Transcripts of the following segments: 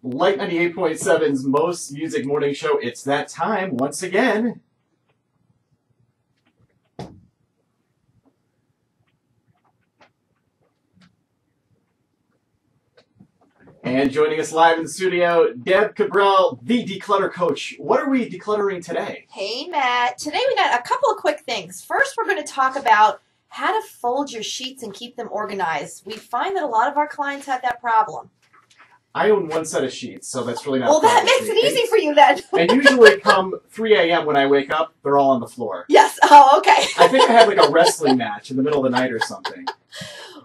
Light 98.7's Most Music Morning Show. It's that time once again. And joining us live in the studio, Deb Cabral, the Declutter Coach. What are we decluttering today? Hey, Matt. Today we got a couple of quick things. First, we're going to talk about how to fold your sheets and keep them organized. We find that a lot of our clients have that problem. I own one set of sheets, so that's really not well, that makes it easy for you then. And usually come 3 a.m. when I wake up, they're all on the floor. Yes. Oh, okay. I think I have like a wrestling match in the middle of the night or something.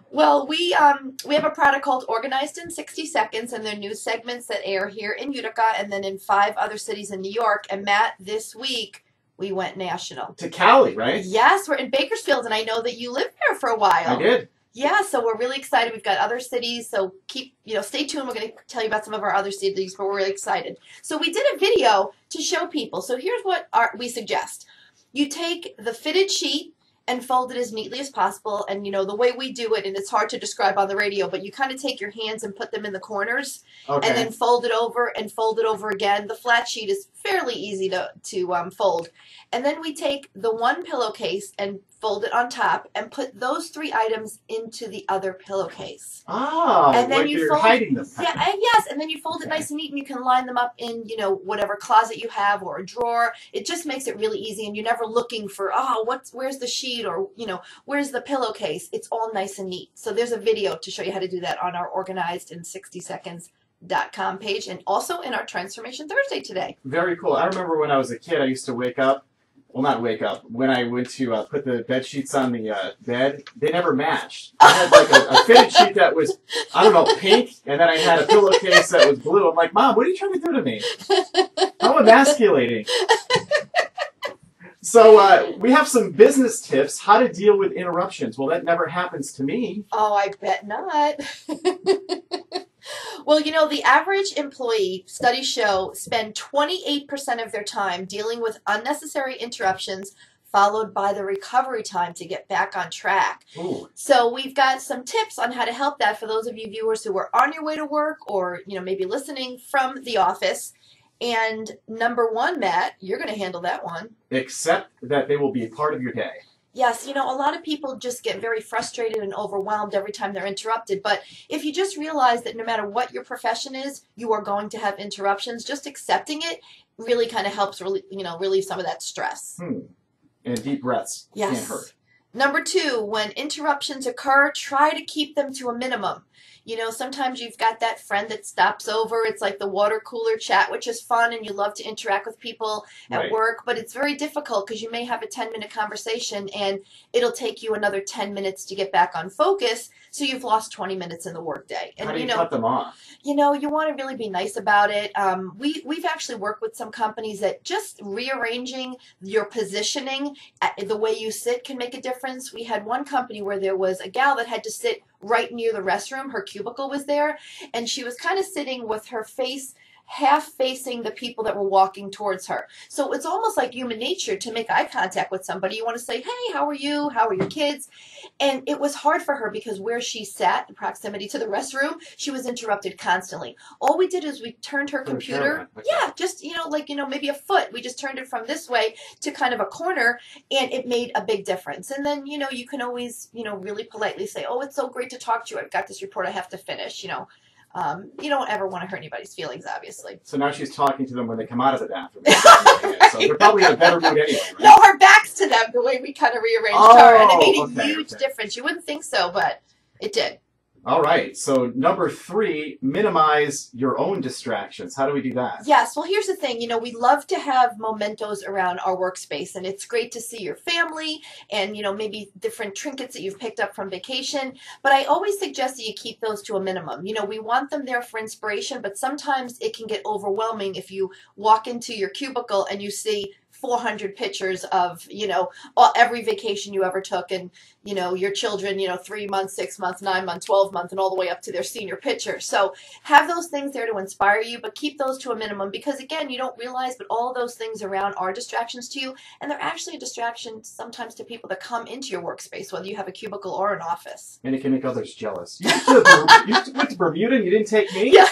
Well, we have a product called Organized in 60 Seconds, and they're news segments that air here in Utica and then in 5 other cities in New York. And Matt, this week we went national. To Cali, right? Yes, we're in Bakersfield, and I know that you lived there for a while. I did. Yeah, so we're really excited. We've got other cities, so stay tuned. We're going to tell you about some of our other cities, but we're really excited. So we did a video to show people. So here's what we suggest. You take the fitted sheet and fold it as neatly as possible. And, the way we do it, and it's hard to describe on the radio, but you kind of take your hands and put them in the corners and then fold it over and fold it over again. The flat sheet is fairly easy to fold. And then we take the one pillowcase and fold it on top and put those 3 items into the other pillowcase. Oh, and then like you're hiding them. Yeah, yes, and then you fold it nice and neat, and you can line them up in, whatever closet you have or a drawer. It just makes it really easy, and you're never looking for, where's the sheet, or, where's the pillowcase. It's all nice and neat. So there's a video to show you how to do that on our Organized in 60 Seconds.com page, and also in our Transformation Thursday today. Very cool. I remember when I was a kid, I used to wake up. Well, not wake up. When I went to put the bed sheets on the bed, they never matched. I had like a fitted sheet that was, I don't know, pink, and then I had a pillowcase that was blue. I'm like, Mom, what are you trying to do to me? How emasculating. So we have some business tips, how to deal with interruptions. Well, that never happens to me. Oh, I bet not. Well, the average employee, studies show, spend 28% of their time dealing with unnecessary interruptions, followed by the recovery time to get back on track. Ooh. So we've got some tips on how to help that for those of you viewers who are on your way to work or, maybe listening from the office. And number 1, Matt, you're going to handle that one. Accept that they will be a part of your day. Yes, a lot of people just get very frustrated and overwhelmed every time they're interrupted. But if you just realize that no matter what your profession is, you are going to have interruptions, just accepting it really kind of helps relieve some of that stress. And deep breaths can't hurt. Number 2, when interruptions occur, try to keep them to a minimum. Sometimes you've got that friend that stops over. It's like the water cooler chat, which is fun, and you love to interact with people at work. But it's very difficult because you may have a 10-minute conversation, and it'll take you another 10 minutes to get back on focus. So you've lost 20 minutes in the workday. And how do you cut them off? You want to really be nice about it. We've actually worked with some companies that just rearranging your positioning, the way you sit, can make a difference. We had one company where there was a gal that had to sit right near the restroom. Her cubicle was there, and she was kind of sitting with her face half facing the people that were walking towards her. So it's almost like human nature to make eye contact with somebody. You want to say, hey, how are you? How are your kids? And it was hard for her because where she sat, in proximity to the restroom, she was interrupted constantly. All we did is we turned her computer, just, maybe a foot. We just turned it from this way to kind of a corner, and it made a big difference. And then, you can always, really politely say, oh, it's so great to talk to you. I've got this report I have to finish, You don't ever want to hurt anybody's feelings, obviously. So now she's talking to them when they come out of the bathroom. So they're probably in a better mood anyway, right? No, her back's to them, the way we kind of rearranged her. And it made a huge difference. You wouldn't think so, but it did. All right. So number 3, minimize your own distractions. How do we do that? Yes. Well, here's the thing. We love to have mementos around our workspace, and it's great to see your family and, maybe different trinkets that you've picked up from vacation. But I always suggest that you keep those to a minimum. We want them there for inspiration, but sometimes it can get overwhelming if you walk into your cubicle and you see 400 pictures of, every vacation you ever took, and, your children, 3 months, 6 months, 9 months, 12 months, and all the way up to their senior picture. So have those things there to inspire you, but keep those to a minimum because, again, you don't realize, but all those things around are distractions to you, and they're actually a distraction sometimes to people that come into your workspace, whether you have a cubicle or an office. And it can make others jealous. You went to Bermuda and you didn't take me? Yeah.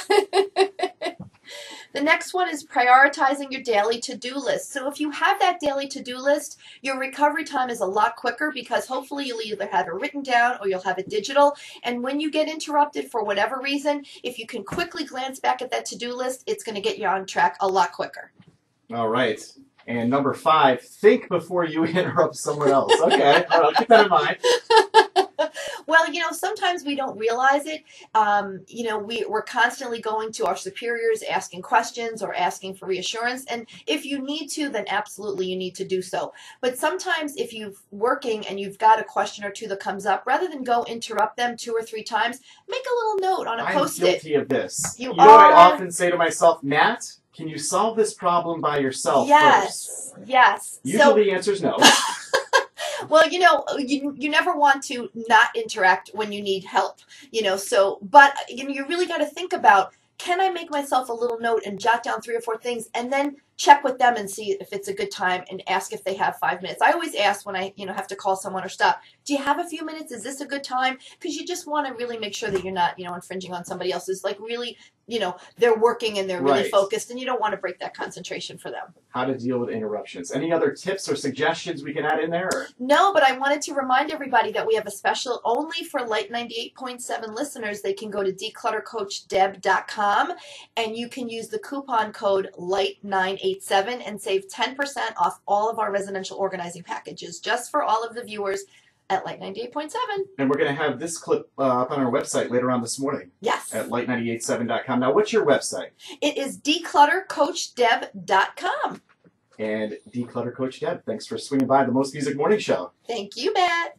The next one is prioritizing your daily to-do list. So if you have that daily to-do list, your recovery time is a lot quicker because hopefully you'll either have it written down or you'll have it digital. And when you get interrupted for whatever reason, if you can quickly glance back at that to-do list, it's going to get you on track a lot quicker. All right. And number 5, think before you interrupt someone else. Okay, all right, I'll keep that in mind. Well, sometimes we don't realize it. We're constantly going to our superiors, asking questions or asking for reassurance. And if you need to, then absolutely you need to do so. But sometimes if you're working and you've got a question or two that comes up, rather than go interrupt them 2 or 3 times, make a little note on a Post-it. I'm guilty of this. You know what I often say to myself? Nat, can you solve this problem by yourself first? Yes. Usually the answer is no. Well, you never want to not interact when you need help, but you really got to think about, can I make myself a little note and jot down 3 or 4 things and then check with them and see if it's a good time and ask if they have 5 minutes. I always ask when I, have to call someone or stop, do you have a few minutes? Is this a good time? Because you just want to really make sure that you're not, infringing on somebody else's, really, they're working and they're really focused and you don't want to break that concentration for them. How to deal with interruptions. Any other tips or suggestions we can add in there? Or? No, but I wanted to remind everybody that we have a special only for Light 98.7 listeners. They can go to decluttercoachdeb.com and you can use the coupon code LIGHT987 and save 10% off all of our residential organizing packages just for all of the viewers at Light 98.7. And we're going to have this clip up on our website later on this morning. Yes. At light987.com. Now, what's your website? It is decluttercoachdeb.com. And Declutter Coach Deb, thanks for swinging by the Most Music Morning Show. Thank you, Matt.